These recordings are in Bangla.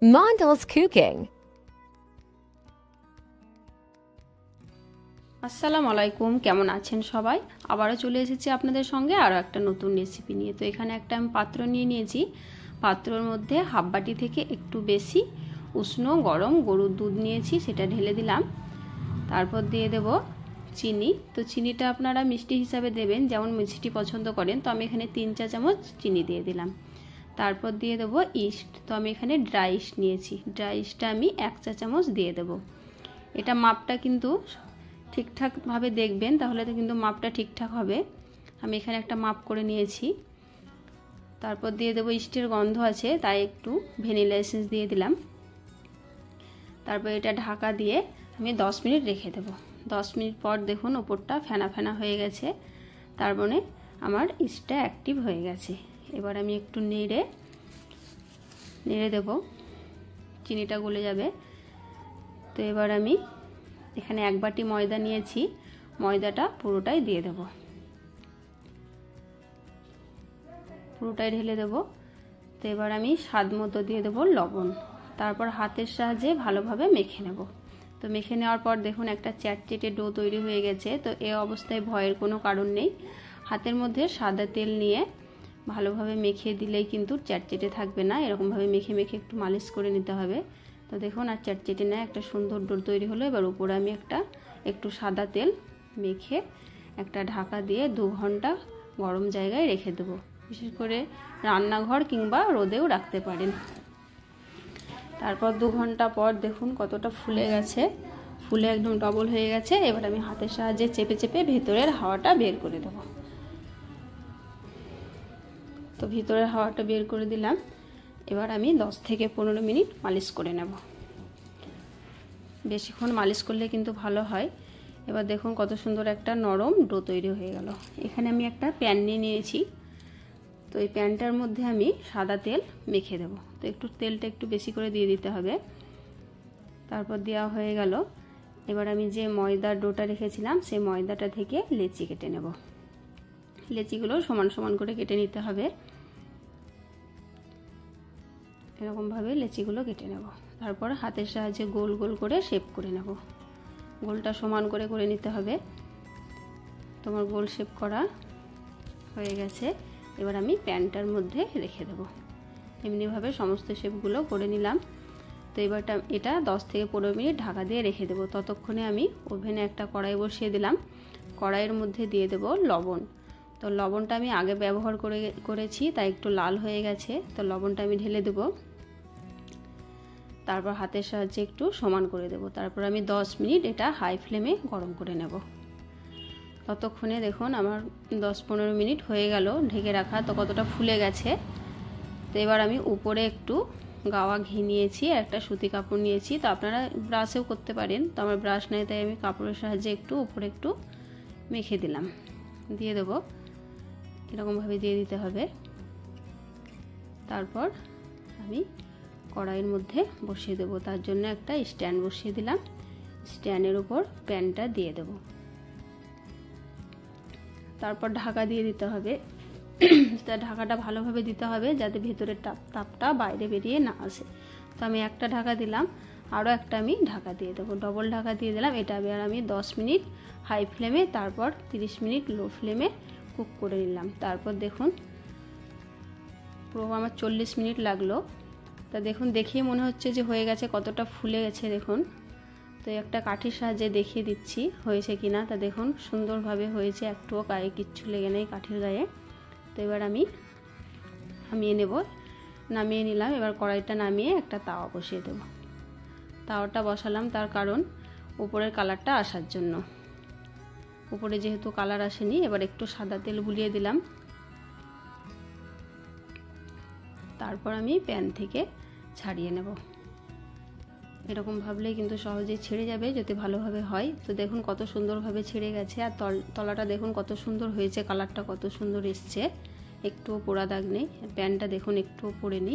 Mondel's Cooking. আসসালামু আলাইকুম, কেমন আছেন সবাই? আবারও চলে এসেছি আপনাদের সঙ্গে আরও একটা নতুন রেসিপি নিয়ে। তো এখানে একটা আমি পাত্র নিয়ে নিয়েছি। পাত্রর মধ্যে হাফ বাটি থেকে একটু বেশি উষ্ণ গরম গরুর দুধ নিয়েছি, সেটা ঢেলে দিলাম। তারপর দিয়ে দেব চিনি। তো চিনিটা আপনারা মিষ্টি হিসাবে দেবেন, যেমন মিষ্টি পছন্দ করেন। তো আমি এখানে 3 চা চামচ চিনি দিয়ে দিলাম। তারপর দিয়ে দেব ইস্ট। তো আমি এখানে ড্রাই ইস্ট নিয়েছি, ড্রাই ইস্টটা আমি 1 চা চামচ দিয়ে দেব। এটা মাপটা কিন্তু ঠিকঠাকভাবে দেখবেন, তাহলে তো কিন্তু মাপটা ঠিকঠাক হবে। আমি এখানে একটা মাপ করে নিয়েছি। তারপর দিয়ে দেবো, ইস্টের গন্ধ আছে তাই একটু ভ্যানিলা এসেন্স দিয়ে দিলাম। তারপর এটা ঢাকা দিয়ে আমি 10 মিনিট রেখে দেব। 10 মিনিট পর দেখুন ওপরটা ফেনা ফেনা হয়ে গেছে, তার মানে আমার ইস্টটা অ্যাক্টিভ হয়ে গেছে। এবার আমি একটু নেড়ে দেব, চিনিটা গলে যাবে। তো এবার আমি এখানে 1 বাটি ময়দা নিয়েছি, ময়দাটা পুরোটাই দিয়ে দেব, পুরোটাই ঢেলে দেব। তো এবার আমি স্বাদ মতো দিয়ে দেব লবণ। তারপর হাতের সাহায্যে ভালোভাবে মেখে নেব। তো মেখে নেওয়ার পর দেখুন একটা চ্যাটচেটে ডো তৈরি হয়ে গেছে। তো এই অবস্থায় ভয়ের কোনো কারণ নেই। হাতের মধ্যে সাদা তেল নিয়ে ভালোভাবে মেখে দিলেই কিন্তু চ্যাটচেটে থাকবে না, এরকমভাবে মেখে মেখে একটু মালিশ করে নিতে হবে। তো দেখুন আর চ্যাটচেটে না, একটা সুন্দর ডো তৈরি হলো। এবার উপরে আমি একটু সাদা তেল মেখে একটা ঢাকা দিয়ে 2 ঘন্টা গরম জায়গায় রেখে দেবো। বিশেষ করে রান্নাঘর কিংবা রোদেও রাখতে পারেন। তারপর 2 ঘন্টা পর দেখুন কতটা ফুলে গেছে, ফুলে একদম ডবল হয়ে গেছে। এবার আমি হাতের সাহায্যে চেপে চেপে ভেতরের হাওয়াটা বের করে দেব। তো ভিতরের হাওয়াটা বের করে দিলাম। এবার আমি 10 থেকে 15 মিনিট মালিশ করে নেব। বেশিক্ষণ মালিশ করলে কিন্তু ভালো হয়। এবার দেখুন কত সুন্দর একটা নরম ডো তৈরি হয়ে গেল। এখানে আমি একটা প্যান নিয়ে নিয়েছি। তো এই প্যানটার মধ্যে আমি সাদা তেল মেখে দেব। তো তেলটা একটু বেশি করে দিয়ে দিতে হবে। তারপর দেওয়া হয়ে গেল। এবার আমি যে ময়দার ডোটা রেখেছিলাম সেই ময়দাটা থেকে লেচি কেটে নেব। লেচিগুলো সমান সমান করে কেটে নিতে হবে। এরকমভাবে লেচিগুলো কেটে নেব। তারপর হাতের সাহায্যে গোল গোল করে শেপ করে নেব। গোলটা সমান করে করে নিতে হবে। তোমার গোল শেপ করা হয়ে গেছে। এবার আমি প্যানটার মধ্যে রেখে দেব। এমনিভাবে সমস্ত শেপগুলো করে নিলাম। তো এটা 10 থেকে 15 মিনিট ঢাকা দিয়ে রেখে দেব। ততক্ষণে আমি ওভেনে একটা কড়াই বসিয়ে দিলাম। কড়াইয়ের মধ্যে দিয়ে দেব লবণ। তো লবণটা আমি আগে ব্যবহার করেছি তাই একটু লাল হয়ে গেছে। তো লবণটা আমি ঢেলে দেব। তারপর হাতের সাহায্যে একটু সমান করে দেব। তারপর আমি 10 মিনিট এটা হাই ফ্লেমে গরম করে নেব। ততক্ষণে দেখুন আমার 10-15 মিনিট হয়ে গেল ঢেকে রাখা। তো কতটা ফুলে গেছে। তো এবার আমি উপরে একটু গাওয়া ঘি নিয়েছি, একটা সুতি কাপড় নিয়েছি। তো আপনারা ব্রাশেও করতে পারেন। তো আমার ব্রাশ নেই তাই আমি কাপড়ের সাহায্যে উপরে একটু মেখে দিলাম, দিয়ে দেবো। এরকমভাবে দিয়ে দিতে হবে। তারপর আমি কড়াইয়ের মধ্যে বসিয়ে দেবো। তার জন্য একটা স্ট্যান্ড বসিয়ে দিলাম। স্ট্যান্ডের উপর প্যানটা দিয়ে দেব। তারপর ঢাকা দিয়ে দিতে হবে। তা ঢাকাটা ভালোভাবে দিতে হবে যাতে ভেতরের তাপটা বাইরে বেরিয়ে না আসে। তো আমি একটা ঢাকা দিলাম, আরও একটা আমি ঢাকা দিয়ে দেবো। ডবল ঢাকা দিয়ে দিলাম। এটা এবার আমি 10 মিনিট হাই ফ্লেমে, তারপর 30 মিনিট লো ফ্লেমে কুক করে নিলাম। তারপর দেখুন পুরো আমার 40 মিনিট লাগলো। তা দেখুন দেখেই মনে হচ্ছে যে হয়ে গেছে, কতটা ফুলে গেছে দেখুন। তো একটা কাঠির সাহায্যে দেখিয়ে দিচ্ছি হয়েছে কিনা। তা দেখুন সুন্দরভাবে হয়েছে, একটুও গায়ে কিচ্ছু লেগে নেই কাঠির গায়ে। তো এবার আমি নামিয়ে নিলাম। এবার কড়াইটা নামিয়ে একটা তাওয়া বসিয়ে দেব। তাওয়াটা বসালাম তার কারণ উপরের কালারটা আসার জন্য। উপরে যেহেতু কালার আসেনি, এবার একটু সাদা তেল বুলিয়ে দিলাম। তারপর আমি প্যান থেকে ছাড়িয়ে নেব। এরকম ভাবলেই কিন্তু সহজেই ছেড়ে যাবে যদি ভালোভাবে হয়। তো দেখুন কত সুন্দরভাবে ছেড়ে গেছে। আর তলাটা দেখুন কত সুন্দর হয়েছে, কালারটা কত সুন্দর এসছে, একটুও পোড়া দাগ নেই। প্যানটা দেখুন একটুও পোড়েনি।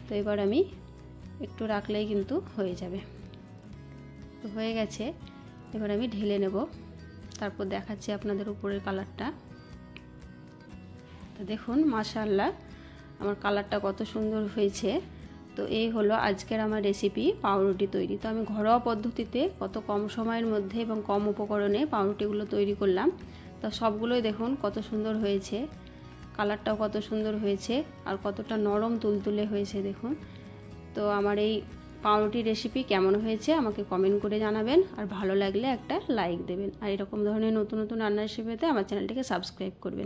তো এবার আমি একটু রাখলেই কিন্তু হয়ে যাবে। তো হয়ে গেছে। এবার আমি ঢেলে নেব। তারপর দেখাচ্ছি আপনাদের উপরের কালারটা। তো দেখুন মাশাআল্লাহ আমার কালারটা কত সুন্দর হয়েছে। তো এই হলো আজকের আমার রেসিপি পাউরুটি তৈরি। তো আমি ঘরোয়া পদ্ধতিতে কত কম সময়ের মধ্যে এবং কম উপকরণে পাউরুটিগুলো তৈরি করলাম। তো সবগুলোই দেখুন কত সুন্দর হয়েছে, কালারটাও কত সুন্দর হয়েছে আর কতটা নরম তুলতুলে হয়েছে দেখুন। তো আমার এই পাউরুটি রেসিপি কেমন হয়েছে আমাকে কমেন্ট করে জানাবেন, আর ভালো লাগলে একটা লাইক দেবেন, আর এরকম ধরনের নতুন নতুন রান্নার রেসিপি পেতে আমার চ্যানেলটিকে সাবস্ক্রাইব করবেন।